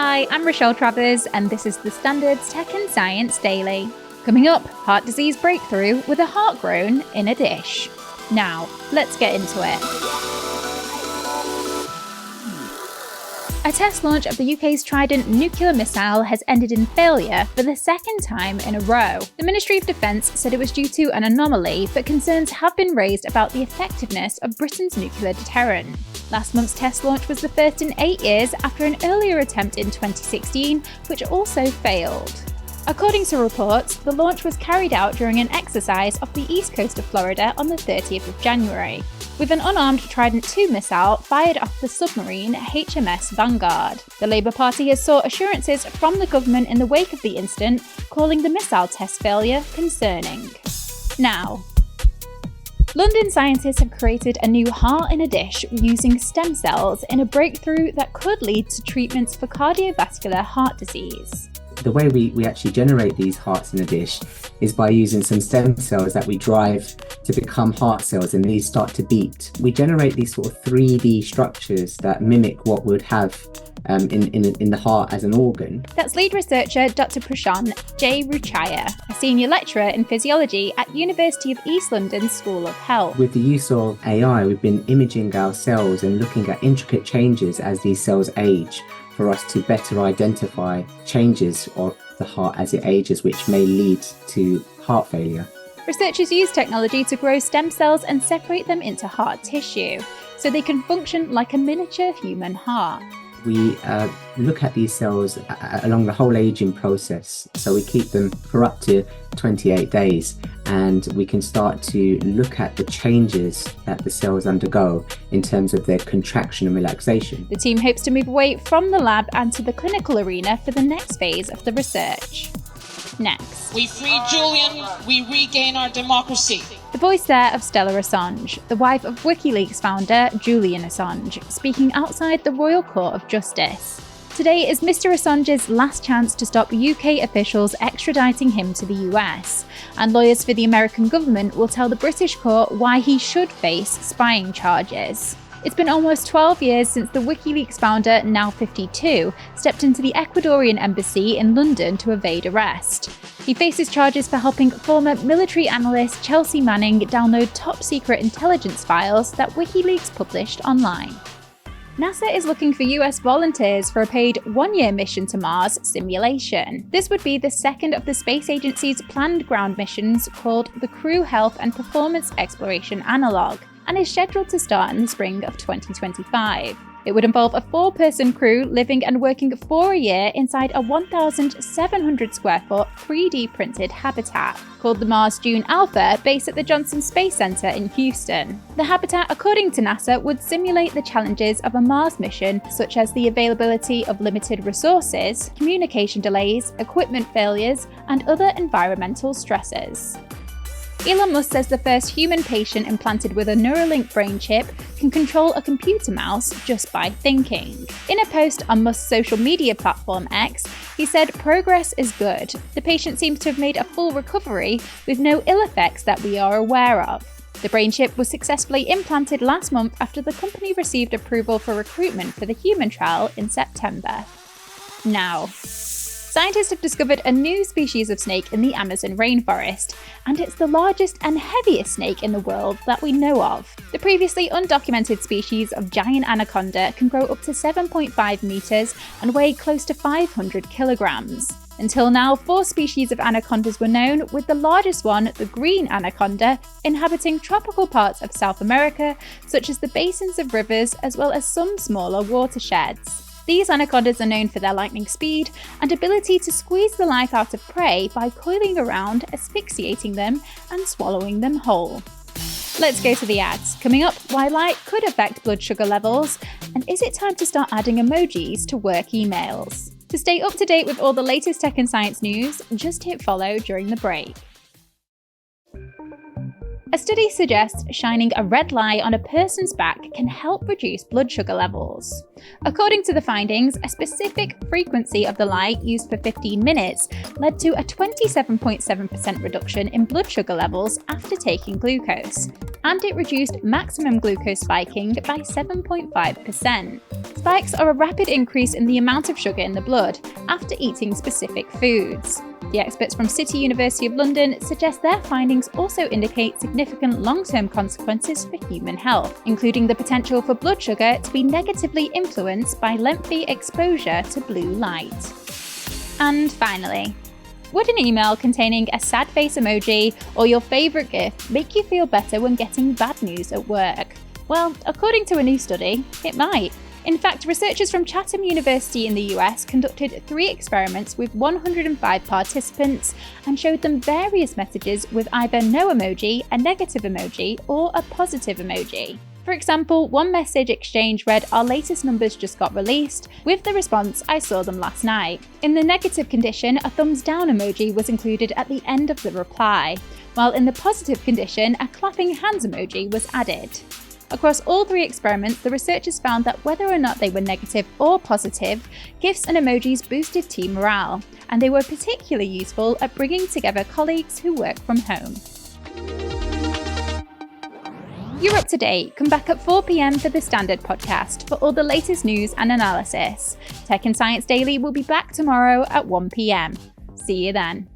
Hi, I'm Rochelle Travers, and this is the Standards Tech and Science Daily. Coming up, heart disease breakthrough with a heart grown in a dish. Now, let's get into it. A test launch of the UK's Trident nuclear missile has ended in failure for the second time in a row. The Ministry of Defence said it was due to an anomaly, but concerns have been raised about the effectiveness of Britain's nuclear deterrent. Last month's test launch was the first in 8 years after an earlier attempt in 2016, which also failed. According to reports, the launch was carried out during an exercise off the east coast of Florida on the 30th of January, with an unarmed Trident II missile fired off the submarine HMS Vanguard. The Labour Party has sought assurances from the government in the wake of the incident, calling the missile test failure concerning. Now, London scientists have created a new heart in a dish using stem cells in a breakthrough that could lead to treatments for cardiovascular heart disease. The way we actually generate these hearts in a dish is by using some stem cells that we drive to become heart cells, and these start to beat. We generate these sort of 3D structures that mimic what we would have in the heart as an organ. That's lead researcher Dr. Prashant Ruchaya, a senior lecturer in physiology at University of East London School of Health. With the use of AI, we've been imaging our cells and looking at intricate changes as these cells age, for us to better identify changes of the heart as it ages, which may lead to heart failure. Researchers use technology to grow stem cells and separate them into heart tissue, so they can function like a miniature human heart. We look at these cells along the whole aging process. So we keep them for up to 28 days, and we can start to look at the changes that the cells undergo in terms of their contraction and relaxation. The team hopes to move away from the lab and to the clinical arena for the next phase of the research. Next. We free Julian, we regain our democracy. The voice there of Stella Assange, the wife of WikiLeaks founder Julian Assange, speaking outside the Royal Court of Justice. Today is Mr. Assange's last chance to stop UK officials extraditing him to the US, and lawyers for the American government will tell the British court why he should face spying charges. It's been almost 12 years since the WikiLeaks founder, now 52, stepped into the Ecuadorian embassy in London to evade arrest. He faces charges for helping former military analyst Chelsea Manning download top-secret intelligence files that WikiLeaks published online. NASA is looking for US volunteers for a paid 1-year mission to Mars simulation. This would be the second of the space agency's planned ground missions, called the Crew Health and Performance Exploration Analog, and is scheduled to start in the spring of 2025. It would involve a 4-person crew living and working for a year inside a 1,700 square foot 3D printed habitat called the Mars Dune Alpha, based at the Johnson Space Center in Houston. The habitat, according to NASA, would simulate the challenges of a Mars mission, such as the availability of limited resources, communication delays, equipment failures, and other environmental stresses. Elon Musk says the first human patient implanted with a Neuralink brain chip can control a computer mouse just by thinking. In a post on Musk's social media platform X, he said progress is good. The patient seems to have made a full recovery with no ill effects that we are aware of. The brain chip was successfully implanted last month after the company received approval for recruitment for the human trial in September. Now, scientists have discovered a new species of snake in the Amazon rainforest, and it's the largest and heaviest snake in the world that we know of. The previously undocumented species of giant anaconda can grow up to 7.5 meters and weigh close to 500 kilograms. Until now, 4 species of anacondas were known, with the largest one, the green anaconda, inhabiting tropical parts of South America, such as the basins of rivers, as well as some smaller watersheds. These anacondas are known for their lightning speed and ability to squeeze the life out of prey by coiling around, asphyxiating them, and swallowing them whole. Let's go to the ads. Coming up, why light could affect blood sugar levels, and is it time to start adding emojis to work emails? To stay up to date with all the latest tech and science news, just hit follow during the break. A study suggests shining a red light on a person's back can help reduce blood sugar levels. According to the findings, a specific frequency of the light used for 15 minutes led to a 27.7% reduction in blood sugar levels after taking glucose, and it reduced maximum glucose spiking by 7.5%. Spikes are a rapid increase in the amount of sugar in the blood after eating specific foods. The experts from City University of London suggest their findings also indicate significant long-term consequences for human health, including the potential for blood sugar to be negatively influenced by lengthy exposure to blue light. And finally, would an email containing a sad face emoji or your favourite GIF make you feel better when getting bad news at work? Well, according to a new study, it might. In fact, researchers from Chatham University in the US conducted 3 experiments with 105 participants and showed them various messages with either no emoji, a negative emoji, or a positive emoji. For example, one message exchange read, "Our latest numbers just got released," with the response, "I saw them last night." In the negative condition, a thumbs down emoji was included at the end of the reply, while in the positive condition, a clapping hands emoji was added. Across all 3 experiments, the researchers found that whether or not they were negative or positive, GIFs and emojis boosted team morale, and they were particularly useful at bringing together colleagues who work from home. You're up to date. Come back at 4 p.m. for the Standard podcast for all the latest news and analysis. Tech and Science Daily will be back tomorrow at 1 p.m. See you then.